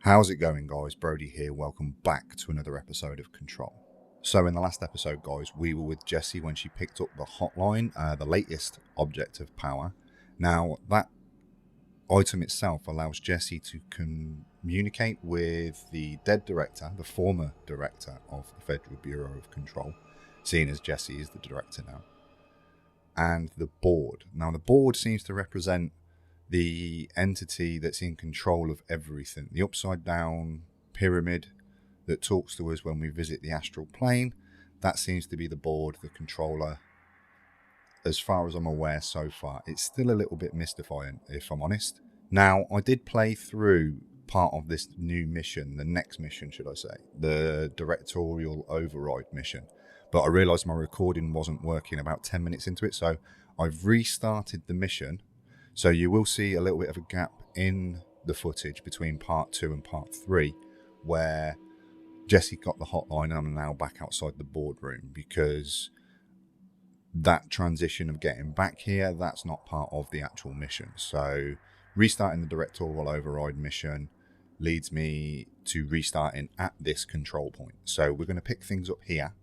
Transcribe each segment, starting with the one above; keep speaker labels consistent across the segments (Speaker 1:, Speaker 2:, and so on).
Speaker 1: How's it going, guys? Brody here. Welcome back to another episode of Control. So in the last episode, guys, we were with Jessie when she picked up the hotline, the latest object of power. Now, that item itself allows Jessie to communicate with the dead director, the former director of the Federal Bureau of Control, seeing as Jessie is the director now, and the board. Now, the board seems to represent the entity that's in control of everything. The upside down pyramid that talks to us when we visit the astral plane, that seems to be the board, the controller. As far as I'm aware so far, it's still a little bit mystifying, if I'm honest. Now, I did play through part of this new mission, the next mission, should I say, the directorial override mission, but I realised my recording wasn't working about 10 minutes into it, so I've restarted the mission. So you will see a little bit of a gap in the footage between part 2 and part 3, where Jessie got the hotline and I'm now back outside the boardroom, because that transition of getting back here, that's not part of the actual mission. So restarting the directorial override mission leads me to restarting at this control point. So we're going to pick things up here.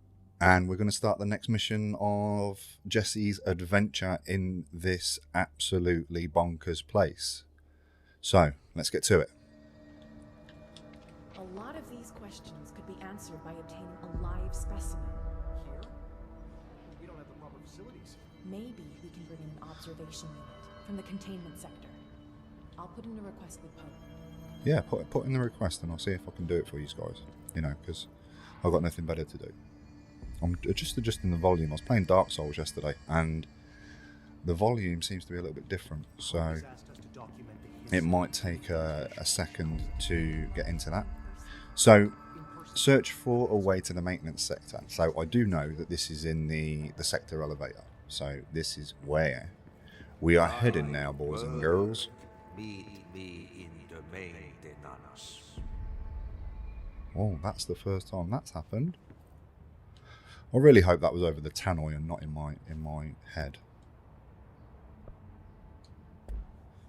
Speaker 1: And we're going to start the next mission of Jessie's adventure in this absolutely bonkers place. So, let's get to it.
Speaker 2: A lot of these questions could be answered by obtaining a live specimen.
Speaker 3: Here? We don't have the proper facilities.
Speaker 2: Maybe we can bring in an observation unit from the containment sector. I'll put in a request with Pope.
Speaker 1: Yeah, put in the request and I'll see if I can do it for you guys. You know, because I've got nothing better to do. I'm just adjusting the volume. I was playing Dark Souls yesterday, and the volume seems to be a little bit different, so it might take a second to get into that. So, search for a way to the maintenance sector. So I do know that this is in the sector elevator. So this is where we are heading now, boys and girls.
Speaker 4: Meet me in the maintenance.
Speaker 1: Oh, that's the first time that's happened. I really hope that was over the tannoy and not in my head.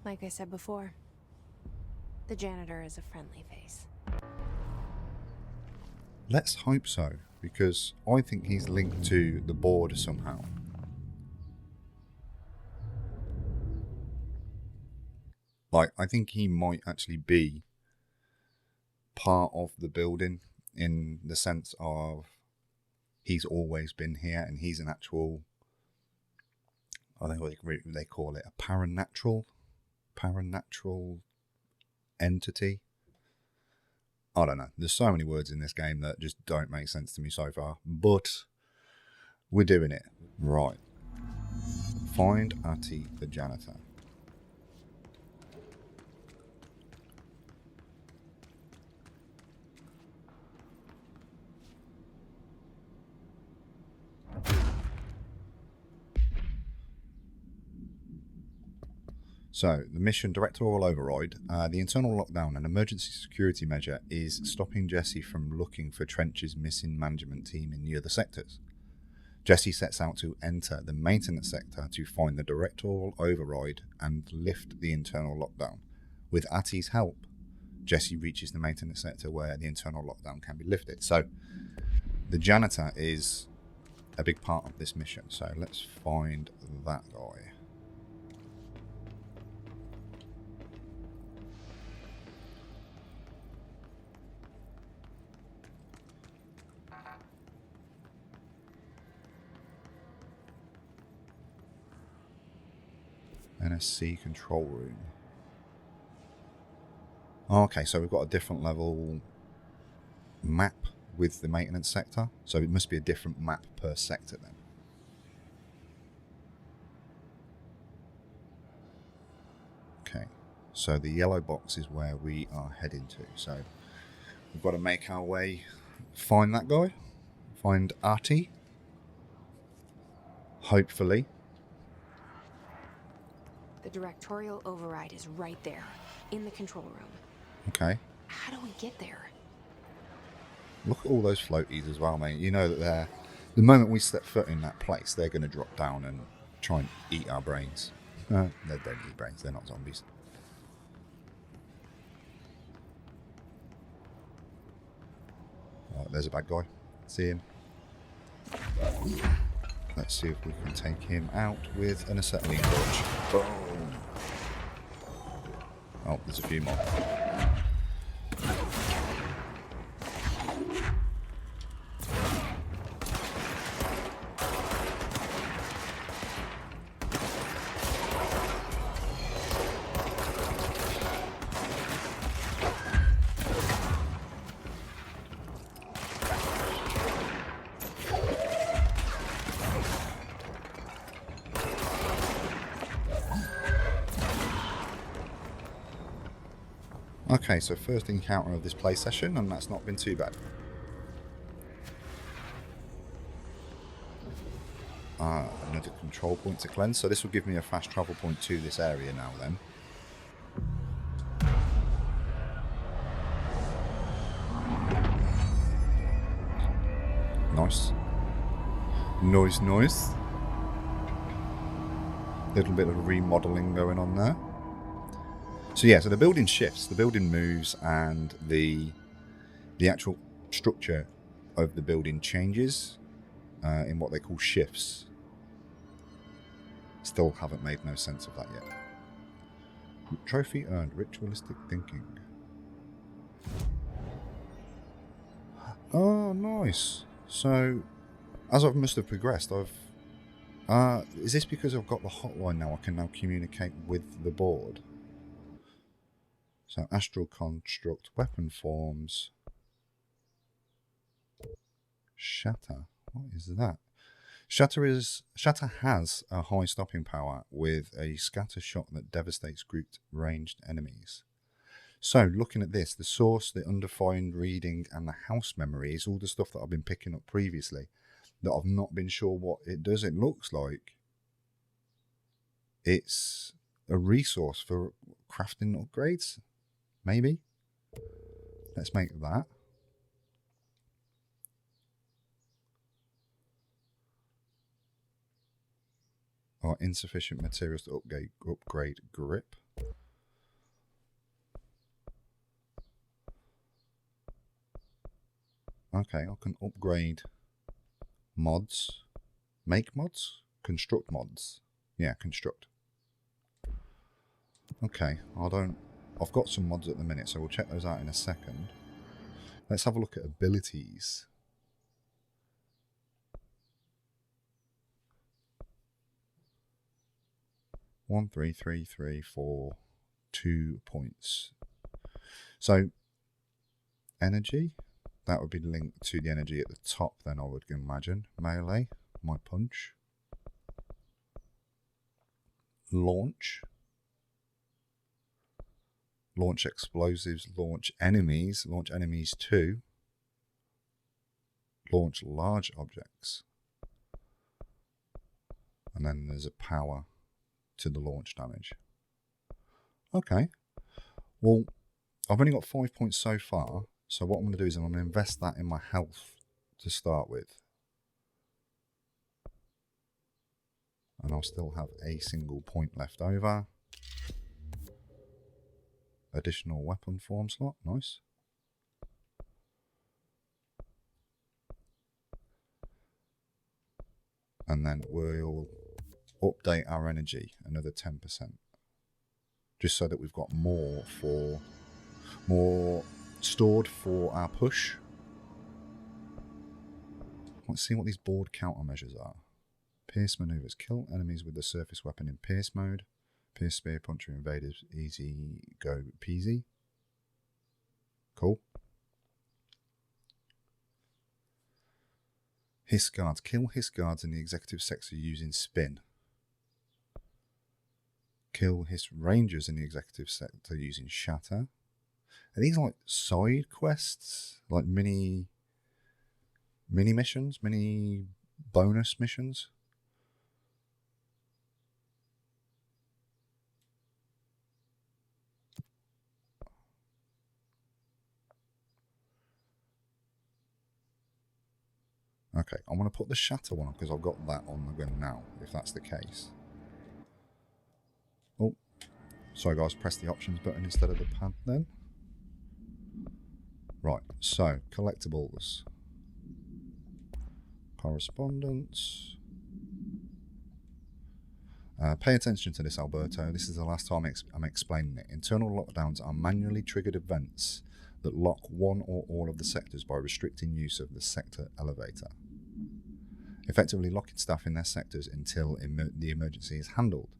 Speaker 5: Like I said before, the janitor is a friendly face.
Speaker 1: Let's hope so, because I think he's linked to the board somehow. Like, I think he might actually be part of the building in the sense of he's always been here, and he's an actual, I think what they call it, a paranatural entity. I don't know. There's so many words in this game that just don't make sense to me so far, but we're doing it. Right. Find Ahti, the janitor. So, the mission, directorial override. The internal lockdown, an emergency security measure, is stopping Jessie from looking for Trench's missing management team in the other sectors. Jessie sets out to enter the maintenance sector to find the directorial override and lift the internal lockdown. With Ahti's help, Jessie reaches the maintenance sector where the internal lockdown can be lifted. So, the janitor is a big part of this mission. So, let's find that guy. NSC control room. Okay, so we've got a different level map with the maintenance sector. So it must be a different map per sector then. Okay, so the yellow box is where we are heading to. So we've got to make our way, find that guy, find Ahti, hopefully.
Speaker 5: The directorial override is right there, in the control room.
Speaker 1: Okay.
Speaker 5: How do we get there?
Speaker 1: Look at all those floaties as well, mate. You know that the moment we step foot in that place, they're going to drop down and try and eat our brains. They don't eat brains, they're not zombies. there's a bad guy. See him? Let's see if we can take him out with an acetylene torch. Boom! Oh, there's a few more. Okay, so first encounter of this play session, and that's not been too bad. Another control point to cleanse, so this will give me a fast travel point to this area now then. Nice. Nice, nice. Little bit of remodeling going on there. So yeah, so the building shifts, the building moves, and the actual structure of the building changes in what they call shifts. Still haven't made no sense of that yet. Trophy earned, ritualistic thinking. Oh, nice. So, as I must have progressed, is this because I've got the hotline now? I can now communicate with the board. So, astral construct, weapon forms, shatter. What is that? Shatter has a high stopping power with a scatter shot that devastates grouped ranged enemies. So, looking at this, the source, the undefined reading, and the house memory is all the stuff that I've been picking up previously that I've not been sure what it does. It looks like it's a resource for crafting upgrades, maybe. Let's make that. Or insufficient materials to upgrade grip. Okay, I can upgrade mods. Make mods? Construct mods. Yeah, construct. Okay, I've got some mods at the minute, so we'll check those out in a second. Let's have a look at abilities. One, 3, 3, 3, 4, 2 points. So, energy, that would be linked to the energy at the top then, I would imagine. Melee, my punch. Launch. Launch explosives, launch enemies 2. Launch large objects. And then there's a power to the launch damage. Okay. Well, I've only got 5 points so far, so what I'm going to do is I'm going to invest that in my health to start with. And I'll still have a single point left over. Additional weapon form slot, nice. And then we'll update our energy another 10%. Just so that we've got more stored for our push. Let's see what these board countermeasures are. Pierce maneuvers. Kill enemies with the surface weapon in pierce mode. Pierce spear puncher invaders. Easy go peasy. Cool. Hiss guards. Kill hiss guards in the executive sector using spin. Kill hiss rangers in the executive sector using shatter. Are these like side quests? Like mini missions? Mini bonus missions? Okay, I'm going to put the shatter one on because I've got that on the gun now, if that's the case. Oh, sorry guys, press the options button instead of the pad then. Right, so, collectibles. Correspondence. Pay attention to this, Alberto. This is the last time I'm explaining it. Internal lockdowns are manually triggered events that lock one or all of the sectors by restricting use of the sector elevator, effectively locking staff in their sectors until the emergency is handled.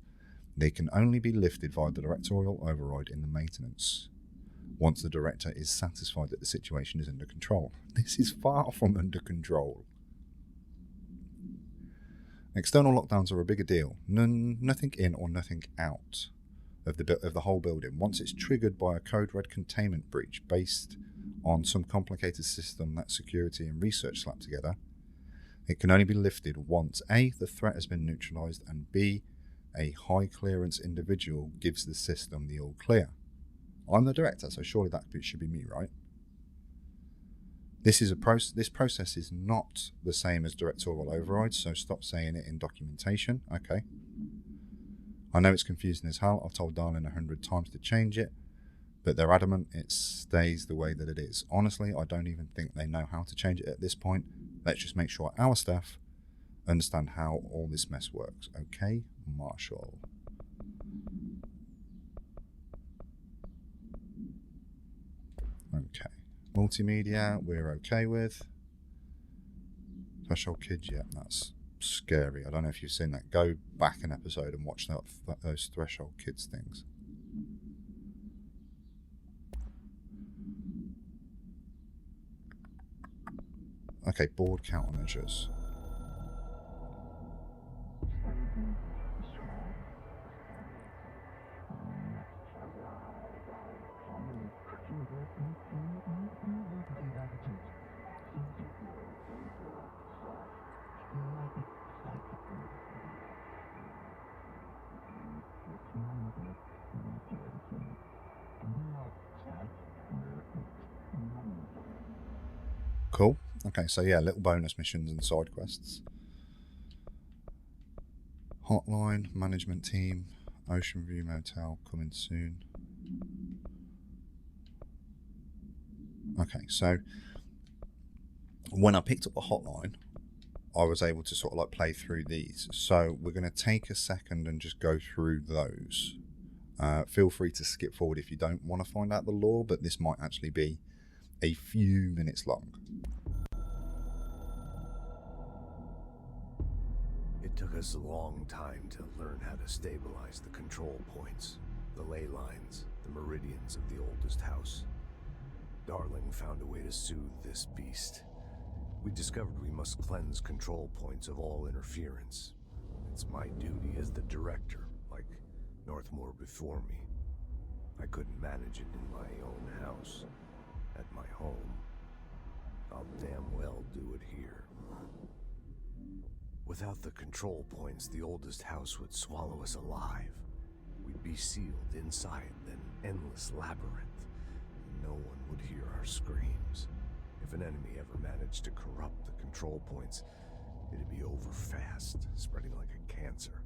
Speaker 1: They can only be lifted via the directorial override in the maintenance once the director is satisfied that the situation is under control. This is far from under control. External lockdowns are a bigger deal. Nothing in or nothing out of the whole building. Once it's triggered by a code red containment breach based on some complicated system that security and research slap together, it can only be lifted once A, the threat has been neutralized, and B, a high clearance individual gives the system the all clear. I'm the director, so surely that should be me, right? This process is not the same as directorial override, so stop saying it in documentation. Okay. I know it's confusing as hell. I've told Darling 100 times to change it, but they're adamant it stays the way that it is. Honestly, I don't even think they know how to change it at this point. Let's just make sure our staff understand how all this mess works. Okay, Marshall. Okay. Multimedia, we're okay with. Threshold Kids, yeah, that's scary. I don't know if you've seen that. Go back an episode and watch those Threshold Kids things. Okay, board countermeasures. Cool. Okay, so yeah, little bonus missions and side quests. Hotline, management team, Ocean View Motel coming soon. Okay, so when I picked up the hotline, I was able to sort of like play through these. So we're going to take a second and just go through those. Feel free to skip forward if you don't want to find out the lore, but this might actually be a few minutes long.
Speaker 6: It took us a long time to learn how to stabilize the control points, the ley lines, the meridians of the oldest house. Darling found a way to soothe this beast. We discovered we must cleanse control points of all interference. It's my duty as the director, like Northmore before me. I couldn't manage it in my own house. At my home, I'll damn well do it here. Without the control points, the oldest house would swallow us alive. We'd be sealed inside an endless labyrinth, and no one would hear our screams. If an enemy ever managed to corrupt the control points, it'd be over fast, spreading like a cancer,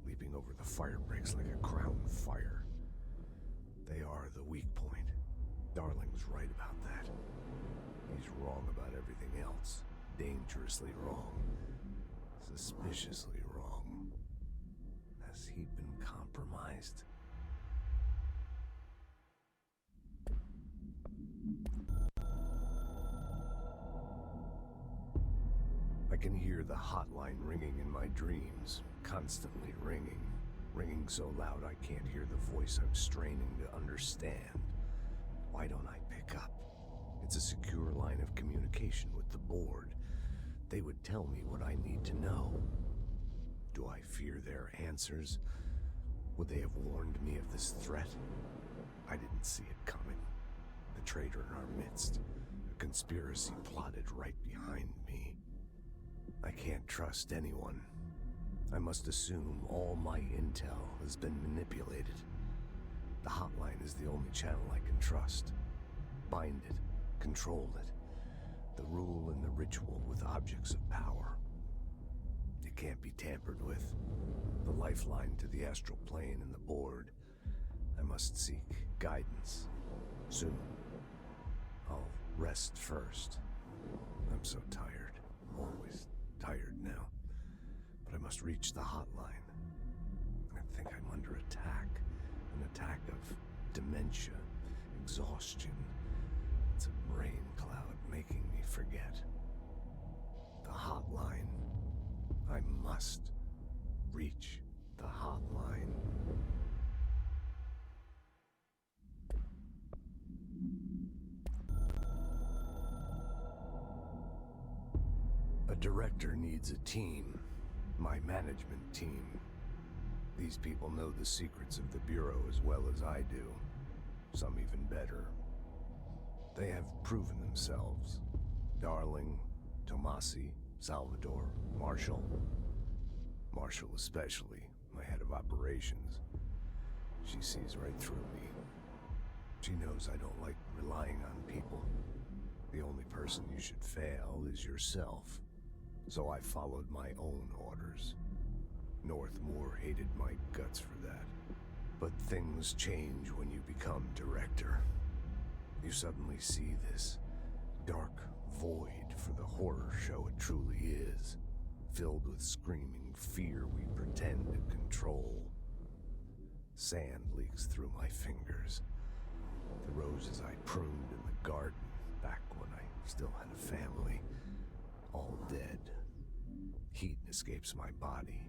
Speaker 6: leaping over the fire breaks like a crown fire. They are the weak point. Darling's right about that. He's wrong about everything else. Dangerously wrong. Suspiciously wrong. Has he been compromised? I can hear the hotline ringing in my dreams, constantly ringing. Ringing so loud I can't hear the voice I'm straining to understand. Why don't I pick up? It's a secure line of communication with the board. They would tell me what I need to know. Do I fear their answers? Would they have warned me of this threat? I didn't see it coming. The traitor in our midst. A conspiracy plotted right behind me. I can't trust anyone. I must assume all my intel has been manipulated. The hotline is the only channel I can trust. Bind it, control it. The rule and the ritual with objects of power. It can't be tampered with. The lifeline to the astral plane and the board. I must seek guidance. Soon. I'll rest first. I'm so tired. Always must reach the hotline. I think I'm under attack. An attack of dementia, exhaustion. It's a brain cloud making me forget. The hotline. I must reach the hotline. A director needs a team. My management team. These people know the secrets of the Bureau as well as I do. Some even better. They have proven themselves. Darling, Tomasi, Salvador, Marshall. Marshall especially, my head of operations. She sees right through me. She knows I don't like relying on people. The only person you should fail is yourself. So I followed my own orders. Northmore hated my guts for that. But things change when you become director. You suddenly see this dark void for the horror show it truly is, filled with screaming fear we pretend to control. Sand leaks through my fingers. The roses I pruned in the garden back when I still had a family, all dead. Heat escapes my body.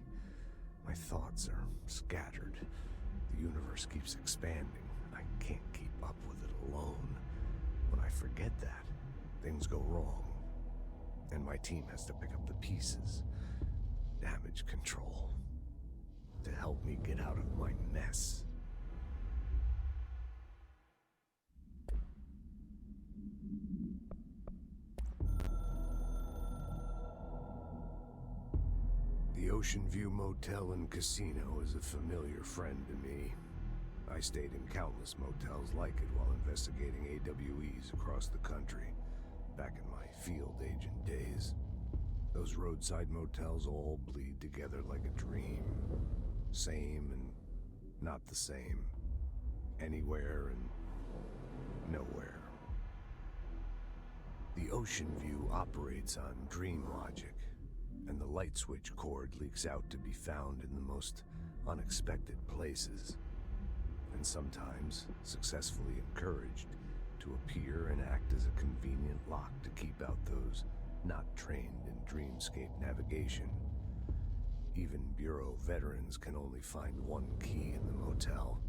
Speaker 6: My thoughts are scattered. The universe keeps expanding. I can't keep up with it alone. When I forget that, things go wrong. And my team has to pick up the pieces. Damage control. To help me get out of my mess. The Ocean View Motel and Casino is a familiar friend to me. I stayed in countless motels like it while investigating AWEs across the country, back in my field agent days. Those roadside motels all bleed together like a dream. Same and not the same. Anywhere and nowhere. The Ocean View operates on dream logic, and the light switch cord leaks out to be found in the most unexpected places, and sometimes successfully encouraged to appear and act as a convenient lock to keep out those not trained in dreamscape navigation. Even Bureau veterans can only find one key in the motel.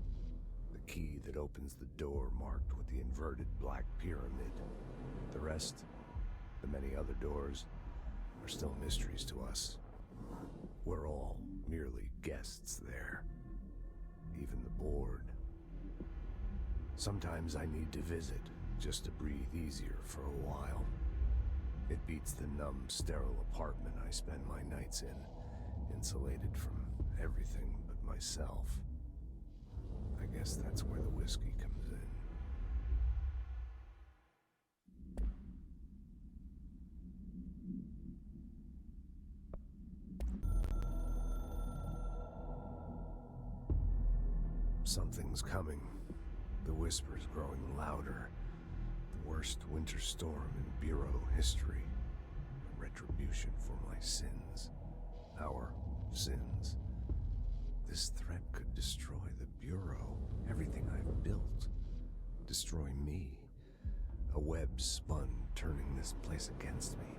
Speaker 6: The key that opens the door marked with the inverted black pyramid. The rest, the many other doors, are still mysteries to us. We're all merely guests there. Even the board. Sometimes I need to visit, just to breathe easier for a while. It beats the numb, sterile apartment I spend my nights in, insulated from everything but myself. I guess that's where the whiskey comes in. Something's coming. The whisper's growing louder. The worst winter storm in Bureau history. A retribution for my sins. Our sins. This threat could destroy the Bureau, everything I've built. Destroy me. A web spun, turning this place against me.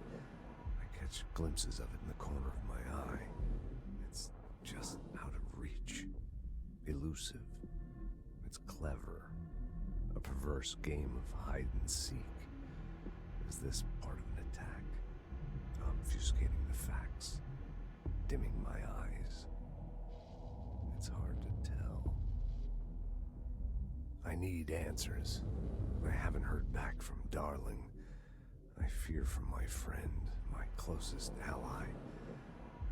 Speaker 6: I catch glimpses of it in the corner of my eye. It's just out of reach. Elusive. It's clever. A perverse game of hide and seek. Is this part of an attack? Obfuscating the facts. Dimming my eyes. It's hard to tell. I need answers. I haven't heard back from Darling. I fear for my friend, my closest ally.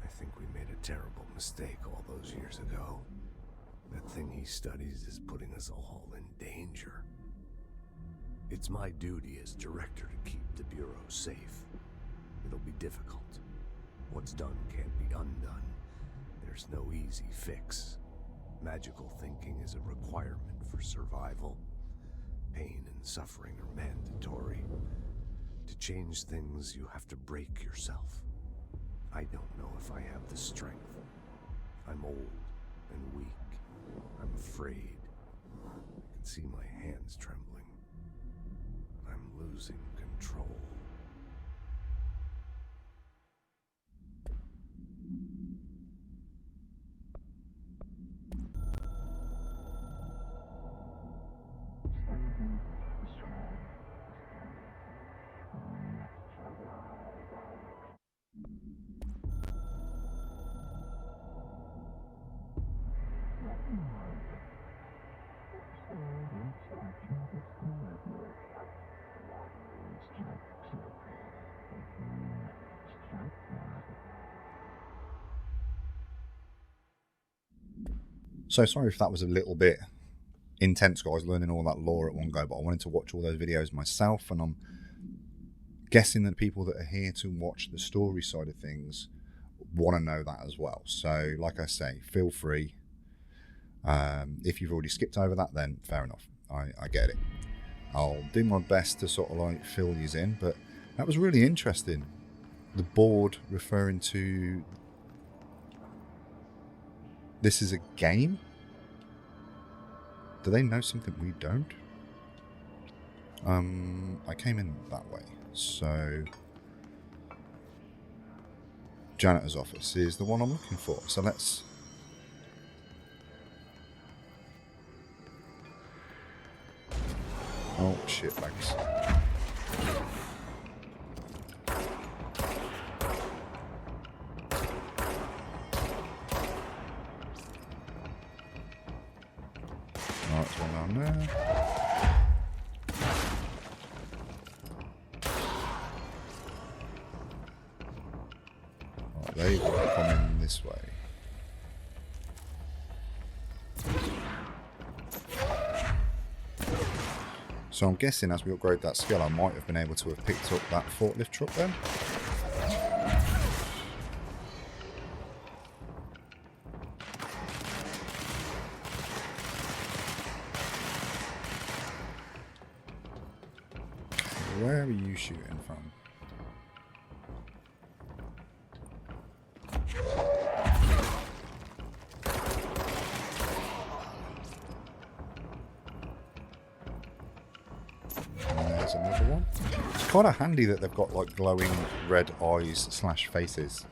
Speaker 6: I think we made a terrible mistake all those years ago. That thing he studies is putting us all in danger. It's my duty as director to keep the Bureau safe. It'll be difficult. What's done can't be undone. There's no easy fix. Magical thinking is a requirement for survival. Pain and suffering are mandatory. To change things, you have to break yourself. I don't know if I have the strength. I'm old and weak. I'm afraid. I can see my hands trembling. I'm losing control.
Speaker 1: So sorry if that was a little bit intense, guys, learning all that lore at one go, but I wanted to watch all those videos myself, and I'm guessing that people that are here to watch the story side of things want to know that as well. So like I say, feel free. If you've already skipped over that, then fair enough. I get it. I'll do my best to sort of like fill these in, but that was really interesting. The board referring to this is a game? Do they know something we don't? I came in that way, so janitor's office is the one I'm looking for. So let's oh shit bags. Oh, it's one down there. Oh, they will come in this way. So I'm guessing as we upgrade that skill, I might have been able to have picked up that forklift truck then. Where are you shooting from? And there's another one. It's kind of handy that they've got like glowing red eyes slash faces.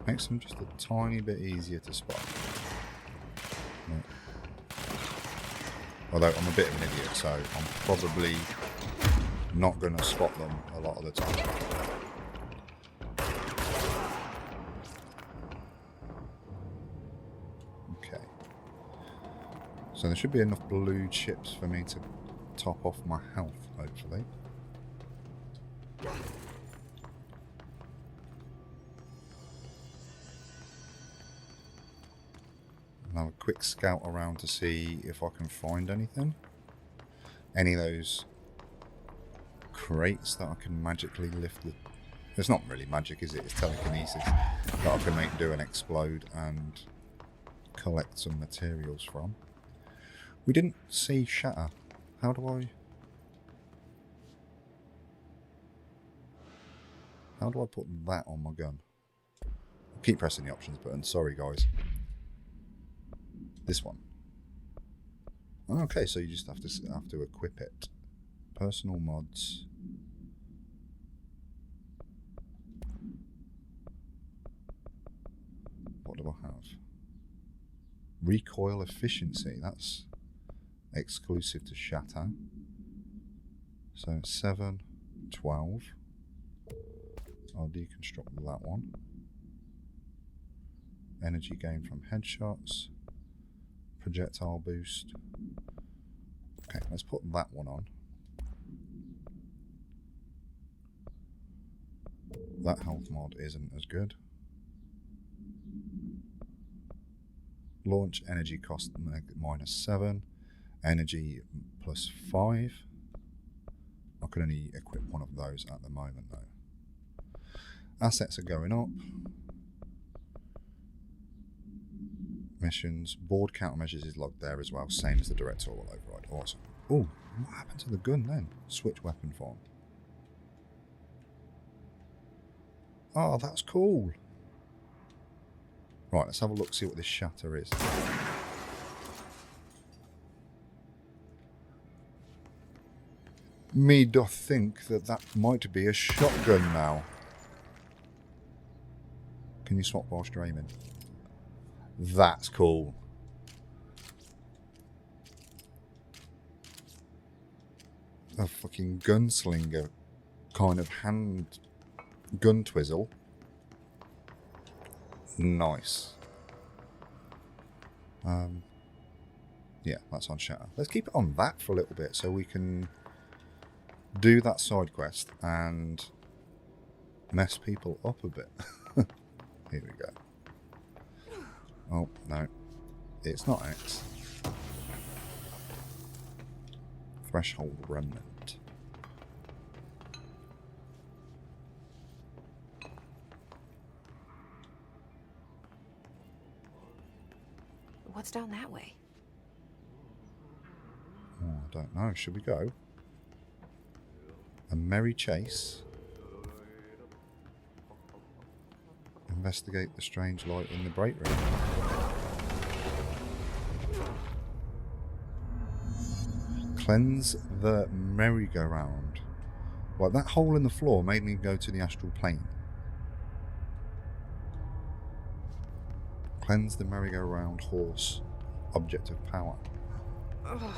Speaker 1: Makes them just a tiny bit easier to spot. Right. Although I'm a bit of an idiot, so I'm probably not going to spot them a lot of the time. Okay. So there should be enough blue chips for me to top off my health, hopefully. And have a quick scout around to see if I can find anything. Any of those crates that I can magically lift. It's not really magic, is it? It's telekinesis that I can make do and explode and collect some materials from. We didn't see shatter. How do I put that on my gun? I'll keep pressing the options button. Sorry, guys. This one. Okay, so you just have to equip it. Personal mods. What do I have? Recoil efficiency. That's exclusive to shatter. So 7, 12. I'll deconstruct that one. Energy gain from headshots. Projectile boost. Okay, let's put that one on. That health mod isn't as good. Launch energy cost -7. Energy +5. I can only equip one of those at the moment though. Assets are going up. Missions. Board countermeasures is logged there as well. Same as the directorial override. Awesome. Oh, what happened to the gun then? Switch weapon form. Oh, that's cool. Right, let's have a look, see what this shatter is. Me doth think that that might be a shotgun now. Can you swap whilst you're aiming? That's cool. A fucking gunslinger kind of hand gun twizzle. Nice. Yeah, that's on shatter. Let's keep it on that for a little bit so we can do that side quest and mess people up a bit. Here we go. Oh, no. It's not X. Threshold remnant.
Speaker 5: What's down that way?
Speaker 1: Oh, I don't know. Should we go? A merry chase. Investigate the strange light in the break room. Cleanse the merry-go-round. Well, that hole in the floor made me go to the astral plane. Cleanse the merry-go-round horse. Object of power.
Speaker 5: Ugh,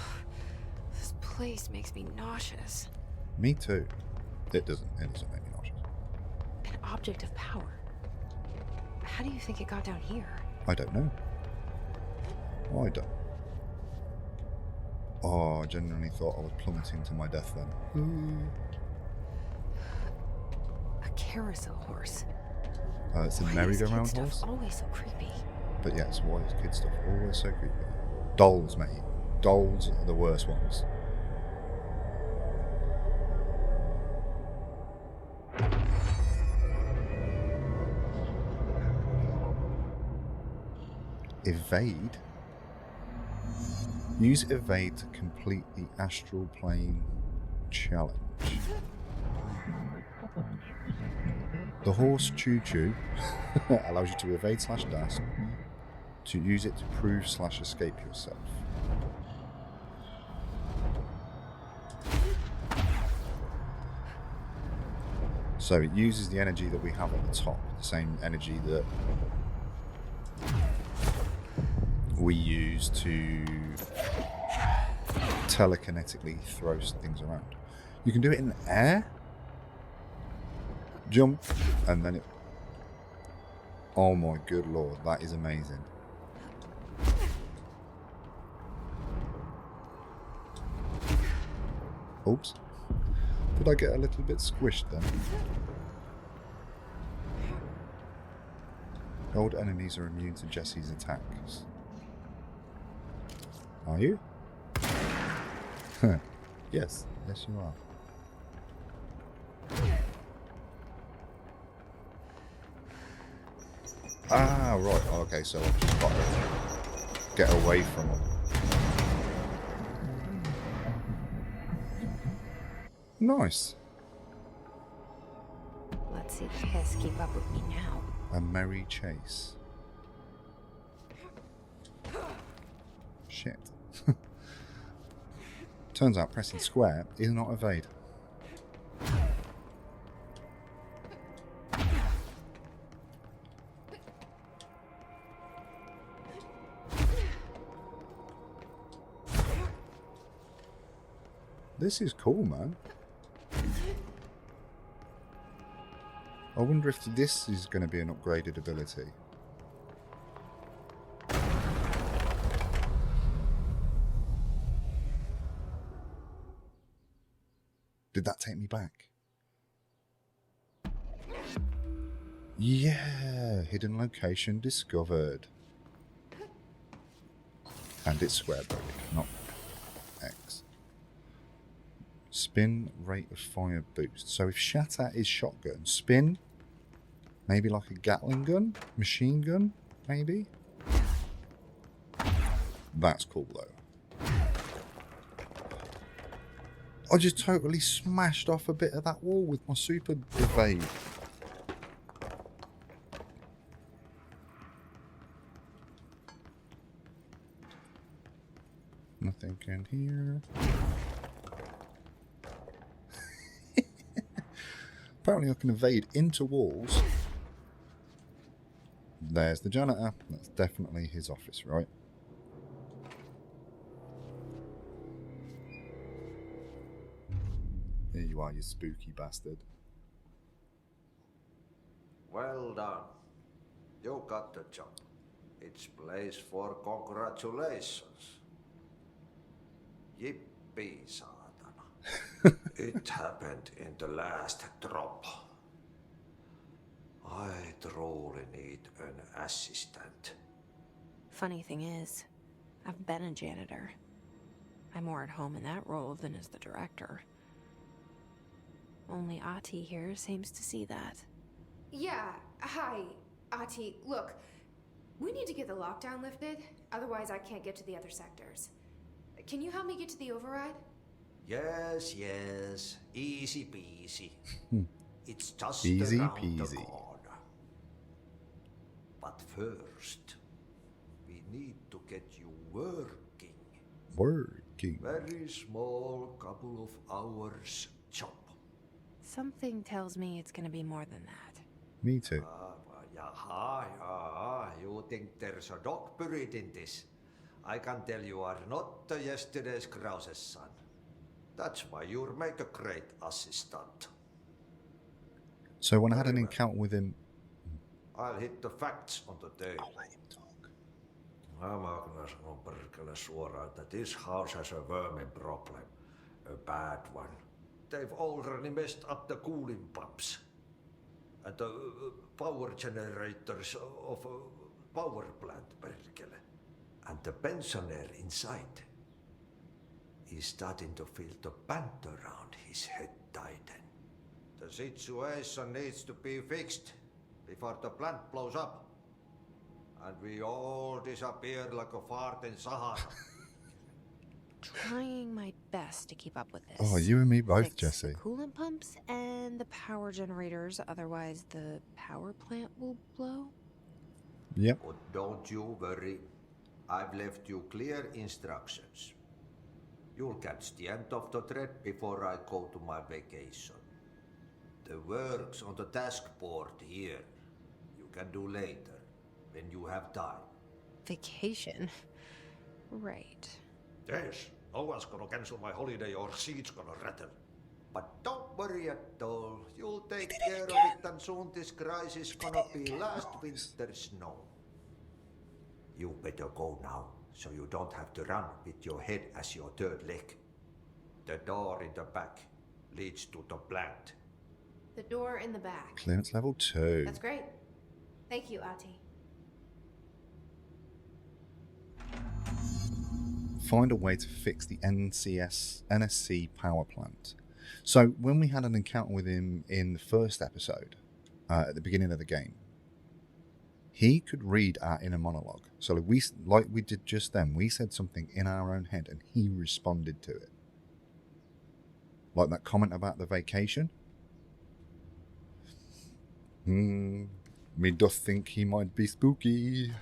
Speaker 5: this place makes me nauseous.
Speaker 1: Me too. It doesn't make me nauseous.
Speaker 5: An object of power. How do you think it got down here?
Speaker 1: I don't know. I don't. Oh, I genuinely thought I was plummeting to my death then.
Speaker 5: A carousel horse.
Speaker 1: It's a
Speaker 5: Why is
Speaker 1: merry-go-round
Speaker 5: kid
Speaker 1: horse.
Speaker 5: stuff always so creepy?
Speaker 1: But yes, why is kid stuff always so creepy? Dolls, mate. Dolls are the worst ones. Evade? Use evade to complete the astral plane challenge. The horse choo-choo allows you to evade / dash to use it to prove / escape yourself. So it uses the energy that we have at the top, the same energy that we use to telekinetically throw things around. You can do it in the air, jump, and then it... Oh my good lord, that is amazing. Oops. Did I get a little bit squished then? Gold enemies are immune to Jesse's attacks. Are you? Yes. Yes, you are. Ah, right. Okay, so I've just got to get away from them. Nice.
Speaker 5: Let's see the hiss keep up with me now.
Speaker 1: A merry chase. Shit. Turns out pressing square is not evade. This is cool, man. I wonder if this is going to be an upgraded ability. Did that take me back? Yeah, hidden location discovered. And it's square bracket, not X. Spin rate of fire boost. So if shatter is shotgun, spin, maybe like a Gatling gun, machine gun, maybe. That's cool though. I just totally smashed off a bit of that wall with my super evade. anything in here? Apparently I can evade into walls. There's the janitor. That's definitely his office, right? Here you are, you spooky bastard.
Speaker 4: Well done. You got the job. It's place for congratulations. Yippee, saatana. It happened in the last drop. I truly need an assistant.
Speaker 5: Funny thing is, I've been a janitor. I'm more at home in that role than as the director. Only Ahti here seems to see that.
Speaker 7: Yeah, hi, Ahti. Look, we need to get the lockdown lifted, otherwise I can't get to the other sectors. Can you help me get to the override?
Speaker 4: Yes, yes. Easy peasy. It's just
Speaker 1: Easy
Speaker 4: around
Speaker 1: peasy.
Speaker 4: the corner. But first, we need to get you working.
Speaker 1: Working.
Speaker 4: Very small, couple of hours job.
Speaker 5: Something tells me it's gonna be more than that.
Speaker 1: Me too.
Speaker 4: Yaha. You think there's a dog buried in this? I can tell you are not yesterday's Krause's son. That's why you'll make a great assistant.
Speaker 1: So when I had an encounter with him...
Speaker 4: I'll hit the facts on the table.
Speaker 1: I'll let him talk.
Speaker 4: Mä kyllä sanon perkele suoraan, että this house has a vermin problem. A bad one. They've already messed up the cooling pumps. And the power generators of a power plant, perkele. And the pensioner inside is starting to feel the band around his head tighten. The situation needs to be fixed before the plant blows up. And we all disappear like a fart in Sahara.
Speaker 5: Trying my best to keep up with this.
Speaker 1: Oh, you and me both,
Speaker 5: Fix
Speaker 1: Jesse.
Speaker 5: the coolant pumps and the power generators, otherwise the power plant will blow.
Speaker 1: Yep.
Speaker 4: But don't you worry. I've left you clear instructions. You'll catch the end of the thread before I go to my vacation. The work's on the task board here. You can do later, when you have time.
Speaker 5: Vacation? Right.
Speaker 4: Yes, no one's gonna cancel my holiday or seat's gonna rattle. But don't worry at all. You'll take care of it and soon this crisis gonna be last winter's snow. You better go now, so you don't have to run with your head as your third leg. The door in the back leads to the plant.
Speaker 7: The door in the back.
Speaker 1: Clearance level 2.
Speaker 7: That's great. Thank you, Ahti.
Speaker 1: Find a way to fix the NSC power plant. So when we had an encounter with him in the first episode, at the beginning of the game, he could read our inner monologue. So like we did just then, we said something in our own head and he responded to it. Like that comment about the vacation. Me doth think he might be spooky.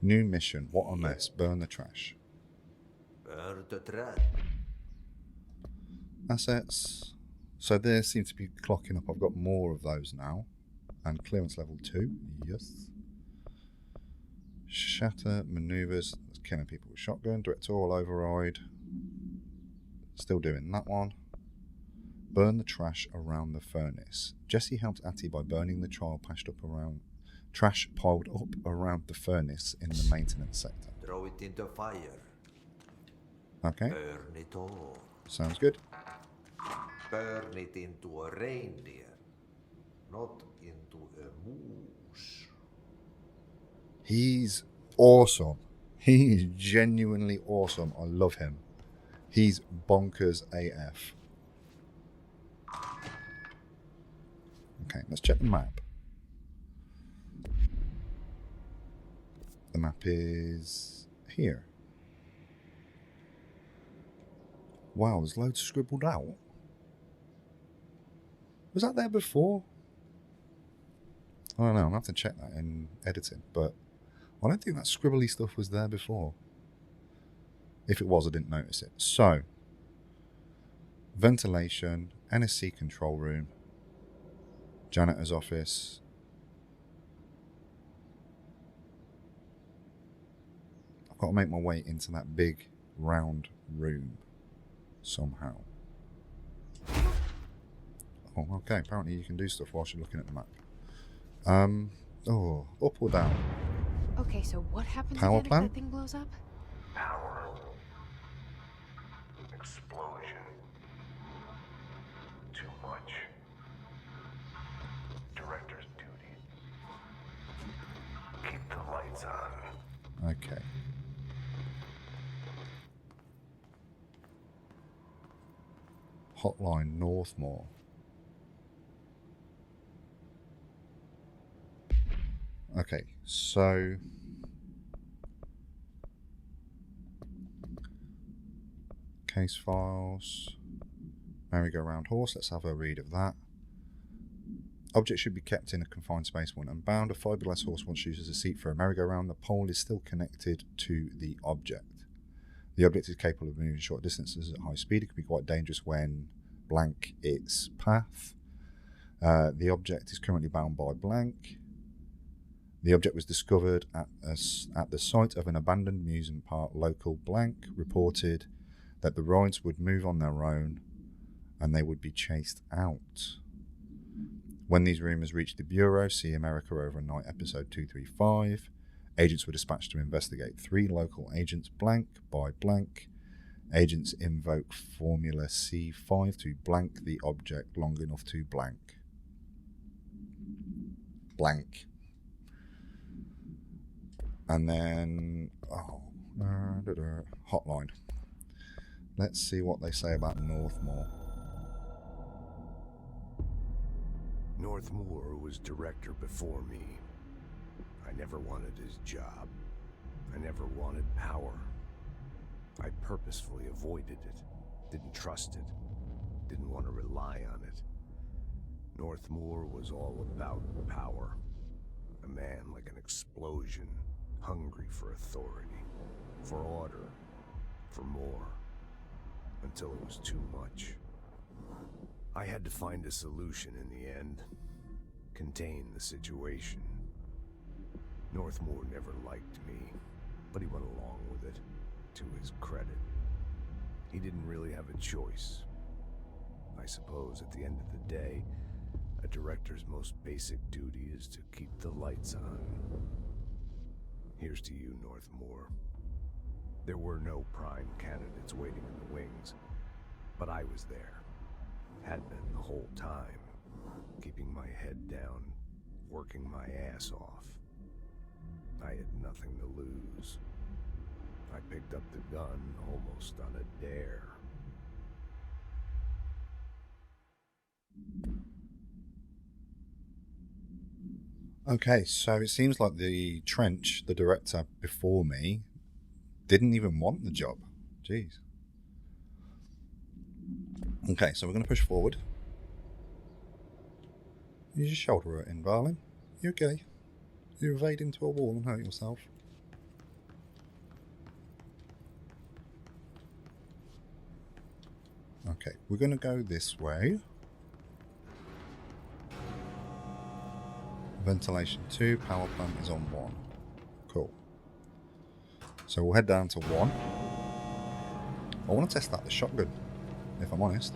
Speaker 1: New mission. What a mess. Burn the trash.
Speaker 4: Burn the trash.
Speaker 1: Assets. So there seems to be clocking up. I've got more of those now. And clearance level 2. Yes. Shatter maneuvers. That's killing people with shotgun. Directorial override. Still doing that one. Burn the trash around the furnace. Jesse helped Ahti by burning the trash piled up around the furnace in the maintenance sector.
Speaker 4: Throw it in the fire.
Speaker 1: Okay.
Speaker 4: Burn it all.
Speaker 1: Sounds good.
Speaker 4: Burn it into a reindeer, not into a moose.
Speaker 1: He's awesome. He is genuinely awesome. I love him. He's bonkers AF. Okay, let's check the map. The map is here. Wow, there's loads scribbled out. Was that there before? I don't know, I'll have to check that in editing, but I don't think that scribbly stuff was there before. If it was, I didn't notice it. So, ventilation, NSC control room, janitor's office. I've got to make my way into that big round room somehow. Oh, okay. Apparently you can do stuff whilst you're looking at the map. Oh, up or down?
Speaker 5: Okay, so what happens
Speaker 1: Power
Speaker 5: again if
Speaker 1: plant?
Speaker 5: that thing blows up?
Speaker 6: Power. Explosion. Too much. Director's duty. Keep the lights on.
Speaker 1: Okay. Hotline Northmore. Okay, so case files, merry-go-round horse. Let's have a read of that. Object should be kept in a confined space when unbound. A fiberglass horse once used as a seat for a merry-go-round. The pole is still connected to the object. The object is capable of moving short distances at high speed. It can be quite dangerous when blank its path. The object is currently bound by blank. The object was discovered at the site of an abandoned amusement park. Local blank reported that the rides would move on their own and they would be chased out. When these rumours reached the Bureau, see America Overnight episode 235, agents were dispatched to investigate. 3 local agents, blank by blank. Agents invoke Formula C5 to blank the object long enough to blank. Blank. And then, hotline. Let's see what they say about Northmore.
Speaker 6: Northmore was director before me. I never wanted his job. I never wanted power. I purposefully avoided it, didn't trust it, didn't want to rely on it. Northmore was all about power. A man like an explosion, hungry for authority, for order, for more, until it was too much. I had to find a solution in the end, contain the situation. Northmore never liked me, but he went along with it, to his credit. He didn't really have a choice. I suppose at the end of the day, a director's most basic duty is to keep the lights on. Here's to you, Northmore. There were no prime candidates waiting in the wings, but I was there. Had been the whole time, keeping my head down, working my ass off. I had nothing to lose. I picked up the gun almost on a dare.
Speaker 1: Okay, so it seems like the Trench, the director before me, didn't even want the job. Jeez. Okay, so we're going to push forward. Use your shoulder hurting, darling. You okay? You evade into a wall and hurt yourself. Okay, we're going to go this way. Ventilation 2, power plant is on 1. Cool. So we'll head down to 1. I want to test out the shotgun, if I'm honest.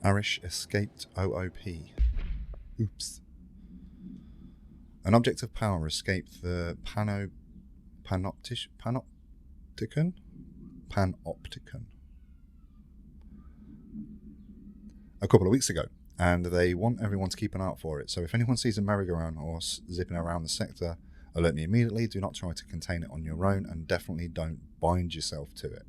Speaker 1: Arish escaped OOP. Oops. An object of power escaped the panopticon a couple of weeks ago, and they want everyone to keep an eye out for it. So if anyone sees a merry-go-round horse zipping around the sector, alert me immediately. Do not try to contain it on your own, and definitely don't bind yourself to it.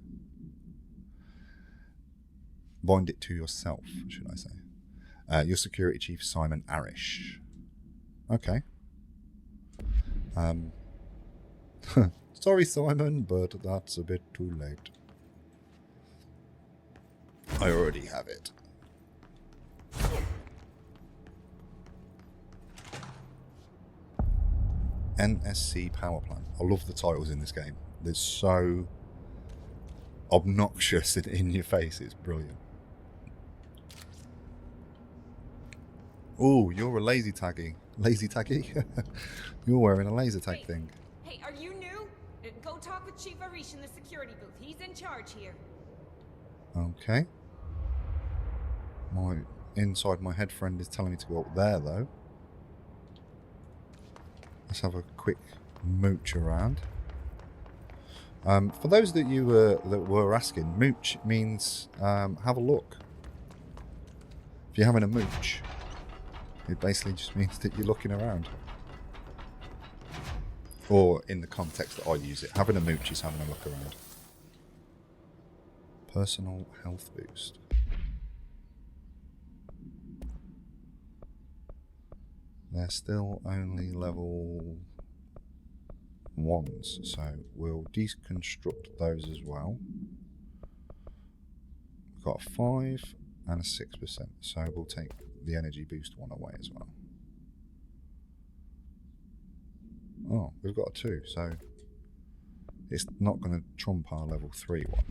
Speaker 1: Bind it to yourself, should I say. Your security chief, Simon Arish. Okay. Sorry, Simon, but that's a bit too late. I already have it. NSC power plant. I love the titles in this game. They're so obnoxious and in your face. It's brilliant. Oh, you're a lazy taggy. Lazy taggy? You're wearing a laser tag thing.
Speaker 8: Hey, are you new? Go talk with Chief Arish in the security booth. He's in charge here.
Speaker 1: Okay. My inside my head friend is telling me to go up there though. Let's have a quick mooch around. For those that were asking, mooch means have a look. If you're having a mooch, it basically just means that you're looking around. Or in the context that I use it, having a mooch is having a look around. Personal health boost. They're still only level 1s, so we'll deconstruct those as well. We've got a 5 and a 6%, so we'll take the energy boost one away as well. Oh, we've got a 2, so it's not going to trump our level 3 one.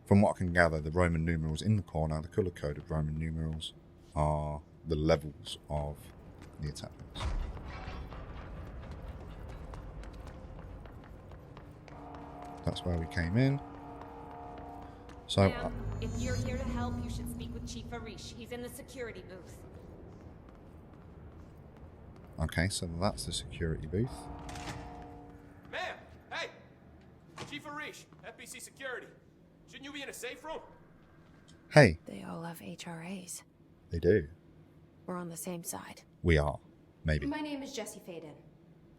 Speaker 1: From what I can gather, the Roman numerals in the corner, the colour-coded Roman numerals, are the levels of the attack boost. That's where we came in. So,
Speaker 8: Ma'am, if you're here to help, you should speak with Chief Arish. He's in the security booth.
Speaker 1: okay, so that's the security booth.
Speaker 9: Ma'am! Hey! Chief Arish, FBC Security. Shouldn't you be in a safe room?
Speaker 1: Hey,
Speaker 5: They all have HRAs.
Speaker 1: they do.
Speaker 5: We're on the same side.
Speaker 1: We are. Maybe.
Speaker 7: My name is Jessie Faden.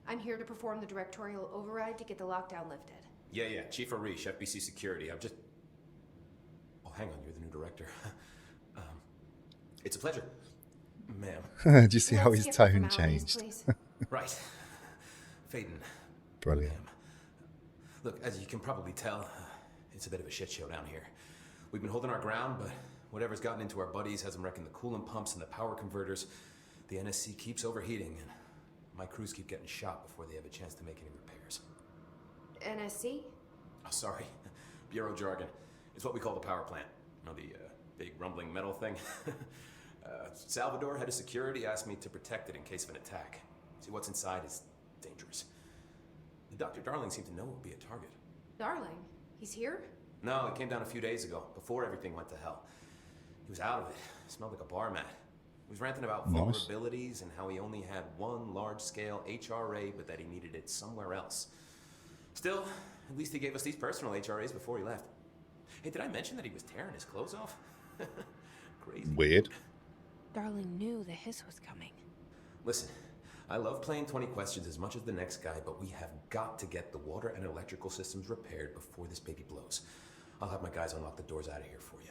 Speaker 7: I'm here to perform the directorial override to get the lockdown lifted.
Speaker 9: Yeah, Chief Arish, FBC Security. I'm just... Oh, hang on, you're the new director. It's a pleasure, ma'am.
Speaker 1: Do you see how
Speaker 7: Let's
Speaker 1: his
Speaker 7: skip the
Speaker 1: tone
Speaker 7: formalities,
Speaker 1: changed?
Speaker 7: please.
Speaker 9: Right. Faden.
Speaker 1: Brilliant.
Speaker 9: Ma'am. Look, as you can probably tell, it's a bit of a shit show down here. We've been holding our ground, but whatever's gotten into our buddies has them wrecking the coolant pumps and the power converters. The NSC keeps overheating, and my crews keep getting shot before they have a chance to make any repairs.
Speaker 7: NSC?
Speaker 9: Oh, sorry. Bureau jargon. It's what we call the power plant. You know, the big rumbling metal thing? Salvador, head of security, asked me to protect it in case of an attack. See, what's inside is dangerous. Dr. Darling seemed to know it would be a target.
Speaker 7: Darling? He's here?
Speaker 9: No, he came down a few days ago, before everything went to hell. He was out of it. Smelled like a bar mat. He was ranting about
Speaker 1: Nice.
Speaker 9: vulnerabilities and how he only had one large-scale HRA, but that he needed it somewhere else. Still, at least he gave us these personal HRAs before he left. Hey, did I mention that he was tearing his clothes off? Crazy.
Speaker 1: Weird.
Speaker 5: Darling knew the hiss was coming.
Speaker 9: Listen, I love playing 20 questions as much as the next guy, but we have got to get the water and electrical systems repaired before this baby blows. I'll have my guys unlock the doors out of here for you.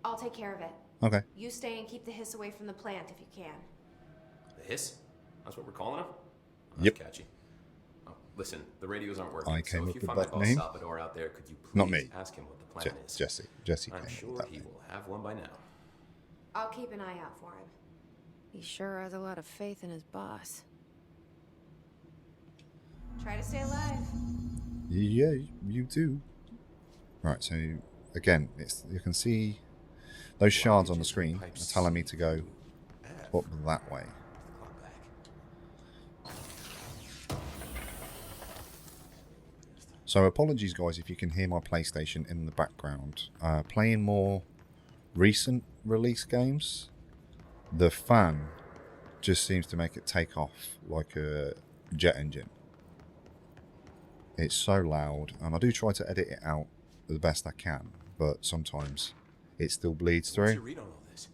Speaker 7: I'll take care of it.
Speaker 1: Okay.
Speaker 7: You stay and keep the hiss away from the plant if you can.
Speaker 9: The hiss? That's what we're calling him? Oh, that's
Speaker 1: Yep.
Speaker 9: catchy. Oh, listen, the radios aren't working,
Speaker 1: I came
Speaker 9: so
Speaker 1: up
Speaker 9: if you
Speaker 1: with
Speaker 9: find my
Speaker 1: that
Speaker 9: boss
Speaker 1: name.
Speaker 9: Salvador out there, could you please
Speaker 1: Not me.
Speaker 9: ask him what the plan is?
Speaker 1: Jesse. Jesse
Speaker 9: I'm
Speaker 1: came up
Speaker 9: sure
Speaker 1: with that
Speaker 9: he
Speaker 1: name.
Speaker 9: will have one by now.
Speaker 7: I'll keep an eye out for him.
Speaker 5: He sure has a lot of faith in his boss.
Speaker 7: Try to stay alive.
Speaker 1: Yeah, you do. Right, so again, you can see those shards on the screen are telling me to go up that way. So apologies guys if you can hear my PlayStation in the background. Playing more recent release games, the fan just seems to make it take off like a jet engine. It's so loud, and I do try to edit it out the best I can, but sometimes it still bleeds
Speaker 9: What's
Speaker 1: through.
Speaker 9: your read on all this?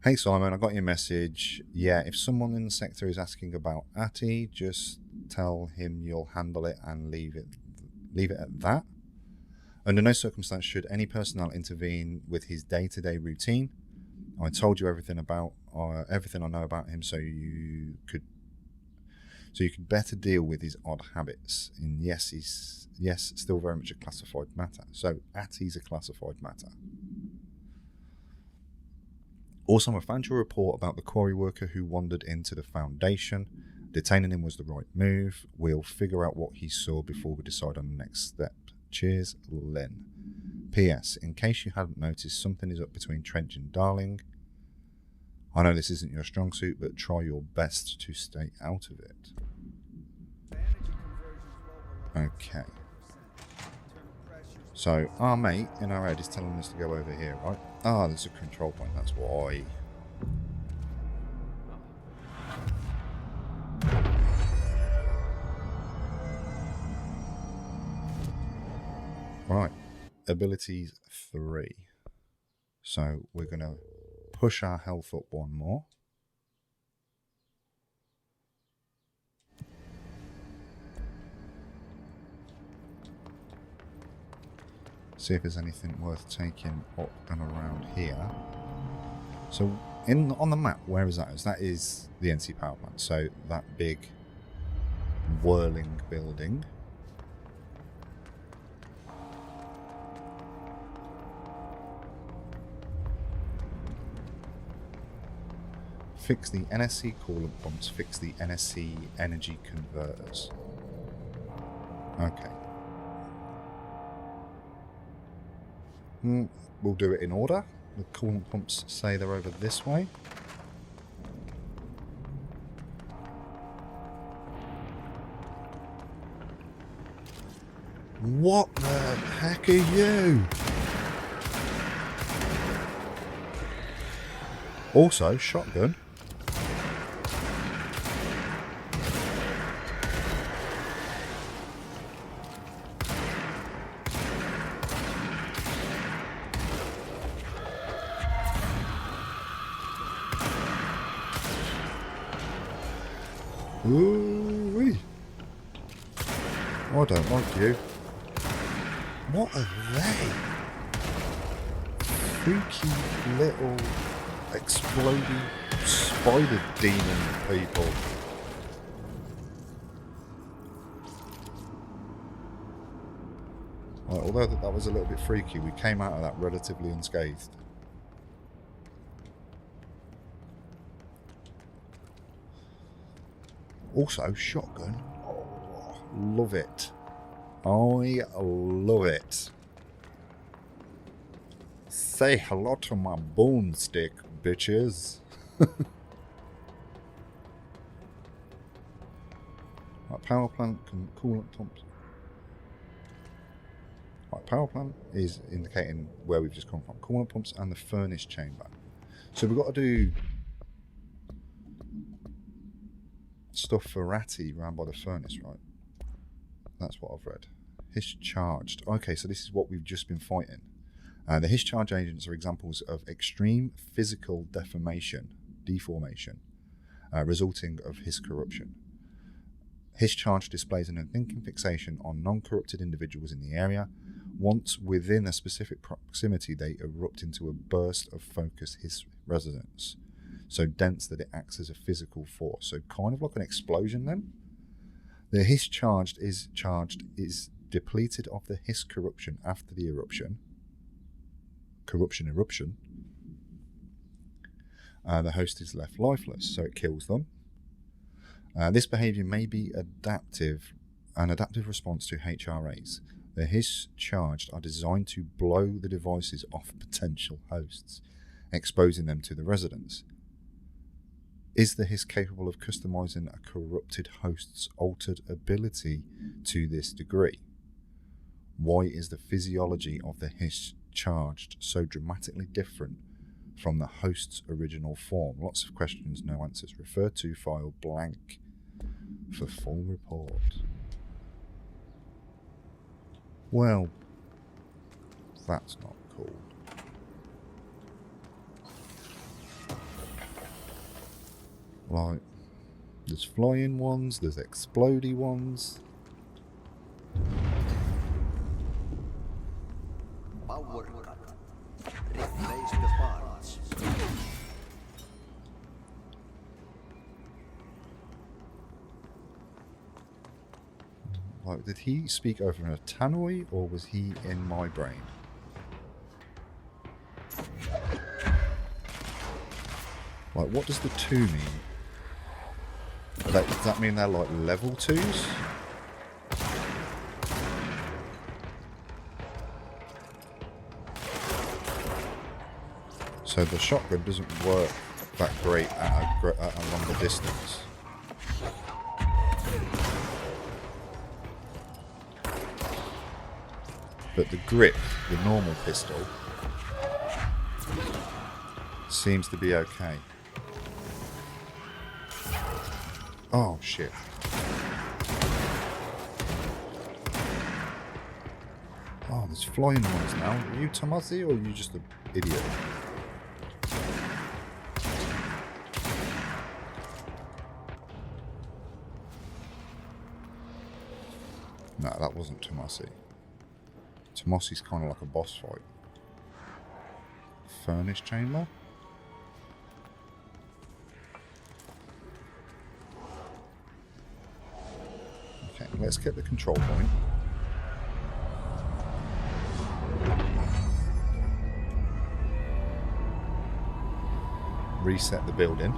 Speaker 1: Hey Simon, I got your message. Yeah, if someone in the sector is asking about Ahti, just tell him you'll handle it and leave it at that. Under no circumstance should any personnel intervene with his day-to-day routine. I told you everything I know about him, so so you can better deal with his odd habits. And yes, still very much a classified matter. So Ahti's a classified matter. Also, I found your report about the quarry worker who wandered into the Foundation. Detaining him was the right move. We'll figure out what he saw before we decide on the next step. Cheers, Lynn. P.S. In case you hadn't noticed, something is up between Trench and Darling. I know this isn't your strong suit, but try your best to stay out of it. Okay. So, our mate in our head is telling us to go over here, right? Ah, there's a control point, that's why. Right. Abilities 3. So, we're going to push our health up one more. See if there's anything worth taking up and around here. So on the map, where is that? That is the NC power plant. So that big whirling building. Fix the NSC coolant pumps. Fix the NSC energy converters. Okay. We'll do it in order. The coolant pumps say they're over this way. What the heck are you? Also, shotgun. Ooh-wee. I don't like you. What are they? Freaky little exploding spider demon people. Right, although that was a little bit freaky, we came out of that relatively unscathed. Also, shotgun. Oh, love it. I love it. Say hello to my boomstick, bitches. Right, power plant, coolant pumps. Right, power plant is indicating where we've just come from. Coolant pumps and the furnace chamber. So we've got to do stuff for Ahti round by the furnace, right? That's what I've read. Discharged. Okay, so this is what we've just been fighting. The discharge agents are examples of extreme physical deformation, resulting of his corruption. Discharge displays an unthinking fixation on non-corrupted individuals in the area. Once within a specific proximity, they erupt into a burst of focus his resonance, so dense that it acts as a physical force. So kind of like an explosion then. The discharged is depleted of the his corruption after the eruption. Eruption. The host is left lifeless, so it kills them. This behavior may be an adaptive response to HRAs. The discharged are designed to blow the devices off potential hosts, exposing them to the residents. Is the HIS capable of customizing a corrupted host's altered ability to this degree? Why is the physiology of the discharged so dramatically different from the host's original form? Lots of questions, no answers. Refer to file blank for full report. Well, that's not cool. Like, there's flying ones, there's explodey ones.
Speaker 4: Power cut. Replace the parts.
Speaker 1: Like, did he speak over a tannoy, or was he in my brain? Like, what does the 2 mean? Does that mean they're like level 2s? So the shotgun doesn't work that great at a longer distance. But the grip, the normal pistol, seems to be okay. Oh shit. Oh, there's flying ones now. Are you Tomasi, or are you just an idiot? No, that wasn't Tomasi. Tomasi's kind of like a boss fight. Furnace chamber? Okay, let's get the control point. Reset the building.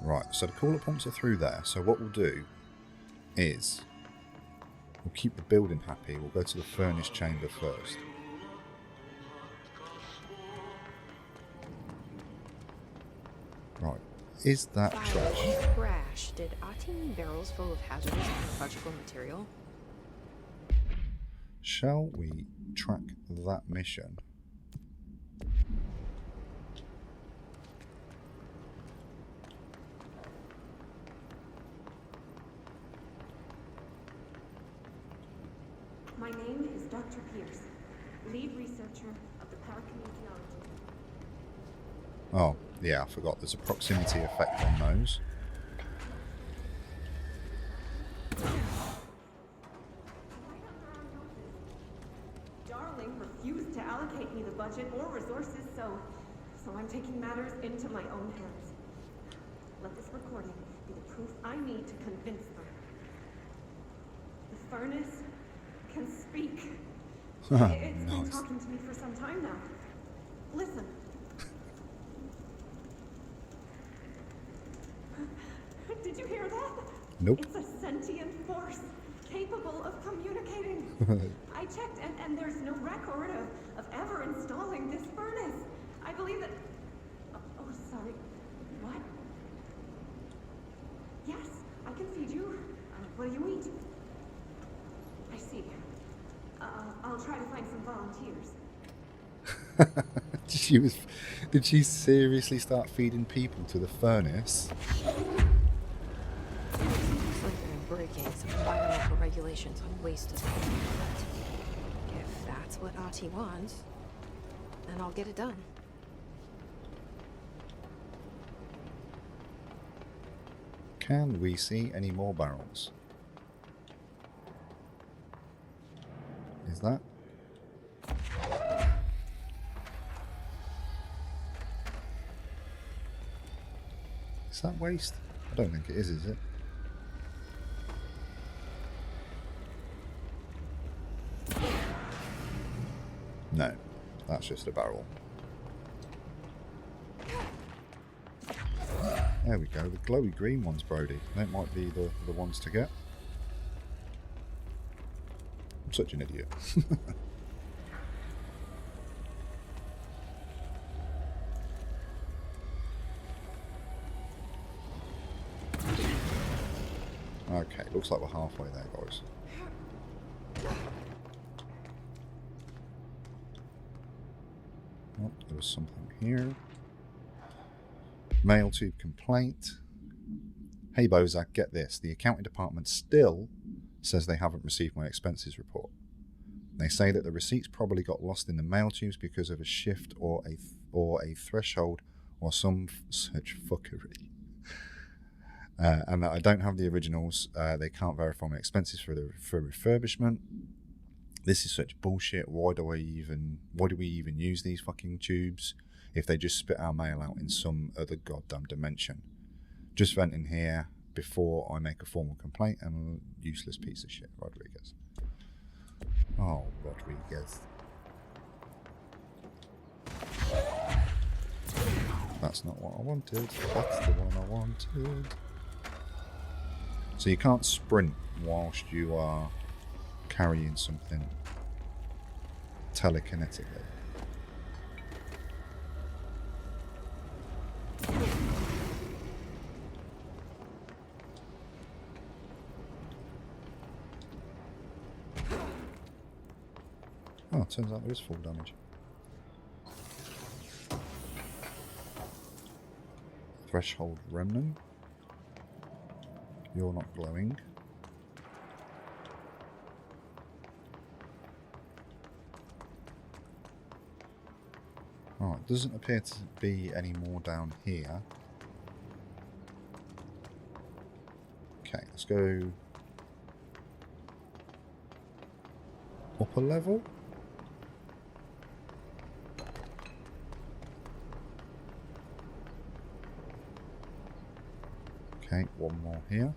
Speaker 1: Right, so the cooler pumps are through there, so what we'll do is we'll keep the building happy. We'll go to the furnace chamber first. Right, is that trash?
Speaker 5: Crash. Did Ahti mean barrels full of hazardous biological material?
Speaker 1: Shall we track that mission?
Speaker 10: My name is Dr. Pierce, lead researcher of the parakinesiology.
Speaker 1: Oh, yeah, I forgot. There's a proximity effect on those.
Speaker 10: Darling refused to allocate me the budget or resources, so I'm taking matters into my own hands. Let this recording be the proof I need to convince them. The furnace can speak. It's been talking to me for some time now. Listen. Did you hear that?
Speaker 1: Nope.
Speaker 10: It's a sentient force capable of communicating. I checked, and there's no record of ever installing this furnace. I believe that... Oh, sorry. What? Yes, I can feed you. What do you eat? I see. I'll try to find some volunteers.
Speaker 1: Did she seriously start feeding people to the furnace?
Speaker 5: Looks like they're breaking some environmental regulations on waste disposal. If that's what Ahti wants, then I'll get it done.
Speaker 1: Can we see any more barrels? Is that? Is that waste? I don't think it is it? No, that's just a barrel. There we go, the glowy green ones, Brody. That might be the ones to get. I'm such an idiot. Okay, looks like we're halfway there, guys. Oh, there was something here. Mail tube complaint. Hey Bozak, get this. The accounting department still says they haven't received my expenses report. They say that the receipts probably got lost in the mail tubes because of a shift or a threshold or some such fuckery. And that I don't have the originals. They can't verify my expenses for refurbishment. This is such bullshit. Why do we even use these fucking tubes? if they just spit our mail out in some other goddamn dimension. Just venting here before I make a formal complaint. I'm a useless piece of shit, Rodriguez. Oh, Rodriguez. That's not what I wanted. That's the one I wanted. So you can't sprint whilst you are carrying something telekinetically. Oh, it turns out there is full damage. Threshold remnant. You're not glowing. Oh, it doesn't appear to be any more down here. Okay, let's go upper level. Okay, one more here.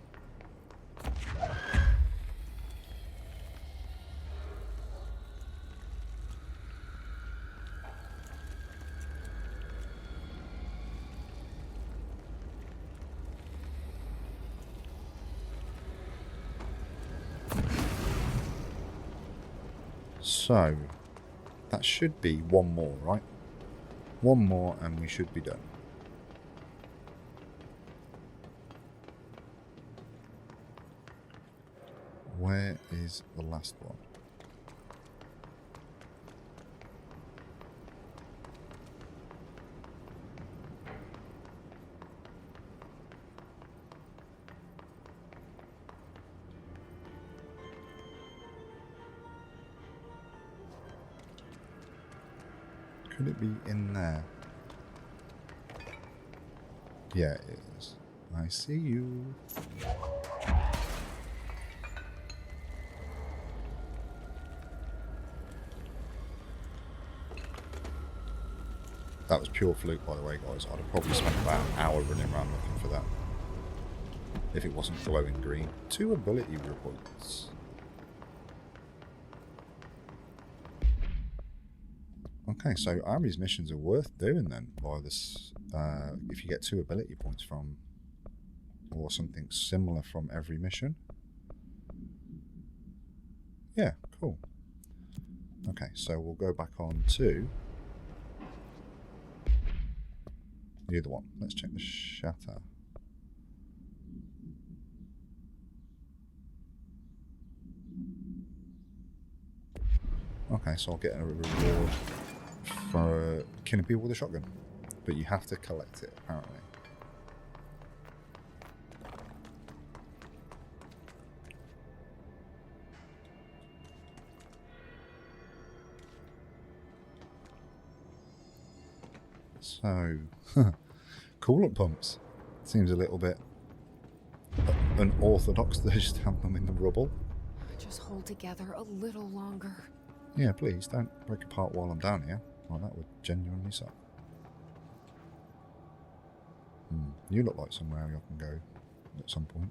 Speaker 1: So, that should be one more, right? One more and we should be done. Where is the last one? Could it be in there? Yeah, it is. I see you. That was pure fluke, by the way, guys. I'd have probably spent about an hour running around looking for that if it wasn't glowing green. 2 ability reports. Okay, so Army's missions are worth doing then by this. If you get 2 ability points from, or something similar from every mission. Yeah, cool. Okay, so we'll go back on to the other one. Let's check the shatter. Okay, so I'll get a reward for killing people with a shotgun, but you have to collect it apparently. So, coolant pumps. Seems a little bit unorthodox to just have them in the rubble.
Speaker 5: Just hold together a little longer.
Speaker 1: Yeah, please, don't break apart while I'm down here. Well, that would genuinely suck. You look like somewhere I can go at some point.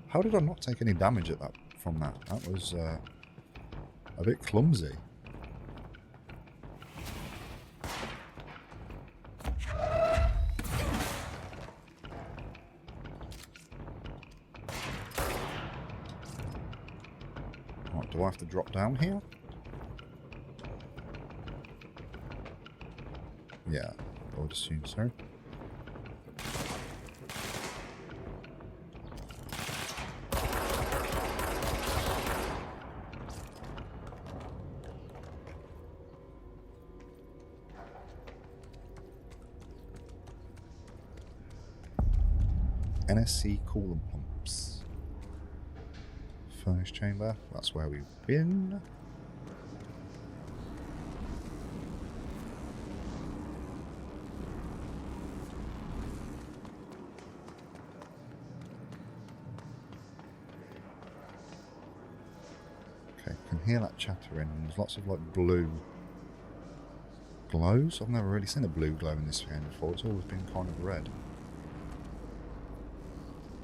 Speaker 1: How did I not take any damage at that from that? That was a bit clumsy. Right, do I have to drop down here? Yeah, I would assume so. NSC coolant pumps. Furnace chamber, that's where we've been. hear that chattering, and there's lots of like blue glows. I've never really seen a blue glow in this game before. It's always been kind of red.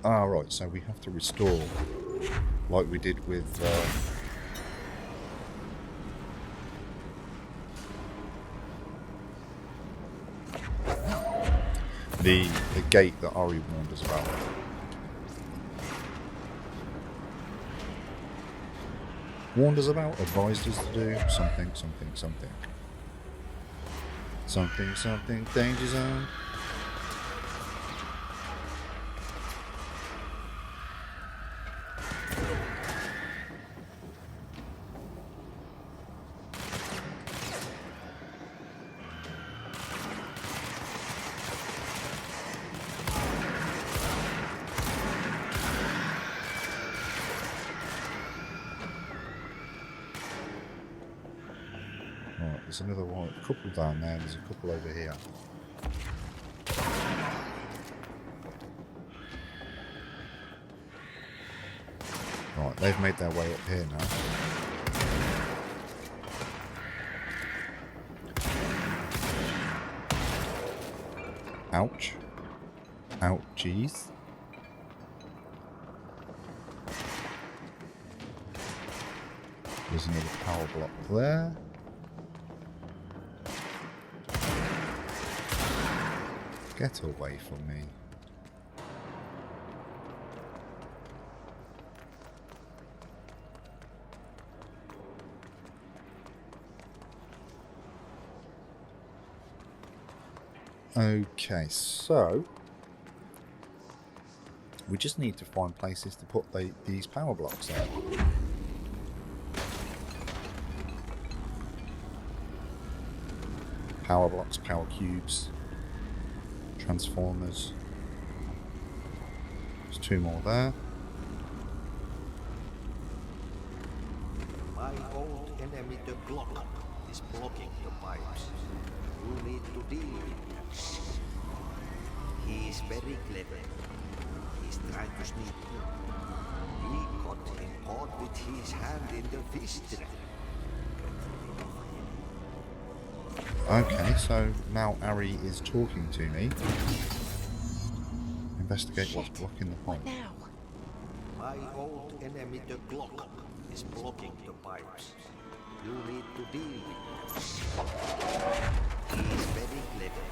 Speaker 1: Ah, right, so we have to restore like we did with the gate that Ari warned us about. Warned us about, advised us to do something, something, something. Something, something, danger zone. There's another one, a couple down there, there's a couple over here. Right, they've made their way up here now. Ouch. Ouchies. There's another power block there. Get away from me. Okay, so we just need to find places to put these power blocks there. Power blocks, power cubes. Transformers. There's two more there.
Speaker 4: My old enemy, the Glock, is blocking the pipes. You need to deal with him. He is very clever. He's trying to sneak you. We got him caught with his hand in the fish trap.
Speaker 1: Okay, so now Ari is talking to me. Investigate what's blocking the pipe.
Speaker 5: Now.
Speaker 4: My old enemy, the Glock, is blocking the pipes. You need to deal with him. He is very clever.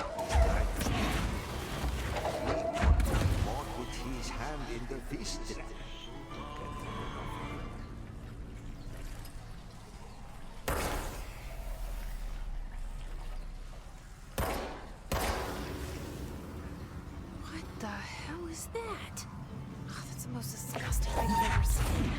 Speaker 4: He's trying to sneak you. We got him caught with his hand in the fish trap.
Speaker 5: What the hell is that? Oh, that's the most disgusting thing I've ever seen.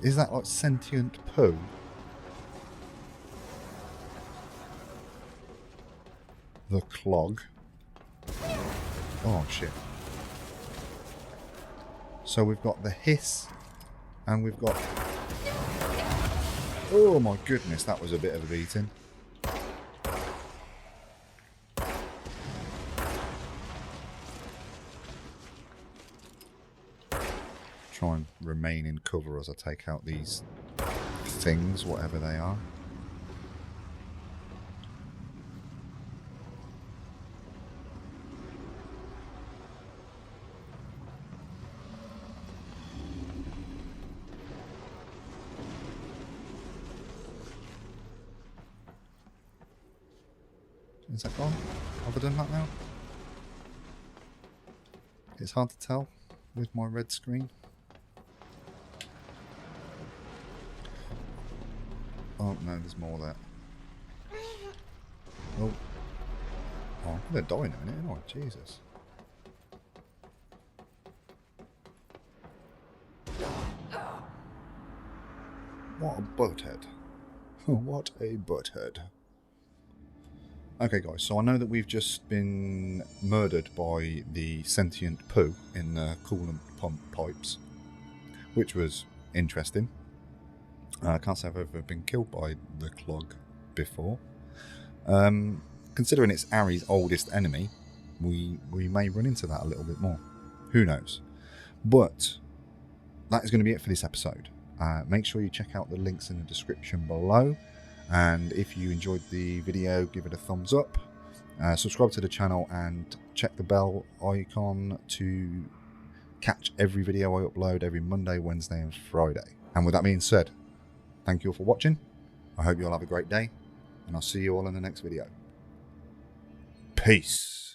Speaker 1: Is that like sentient poo? The clog. Oh shit. So we've got the hiss and we've got... Oh my goodness, that was a bit of a beating. Try and remain in cover as I take out these things, whatever they are. Is that gone? Have I done that now? It's hard to tell with my red screen. Oh no, there's more there. Oh. Oh, I'm gonna die in a minute, aren't I? Jesus. What a butthead. What a butthead. Okay guys, so I know that we've just been murdered by the sentient poo in the coolant pump pipes, which was interesting. I can't say I've ever been killed by the clog before. Considering it's Ari's oldest enemy, we may run into that a little bit more. Who knows? But that is going to be it for this episode. Make sure you check out the links in the description below. And if you enjoyed the video, give it a thumbs up. Subscribe to the channel and check the bell icon to catch every video I upload every Monday, Wednesday and Friday. And with that being said, thank you all for watching. I hope you all have a great day, and I'll see you all in the next video. Peace.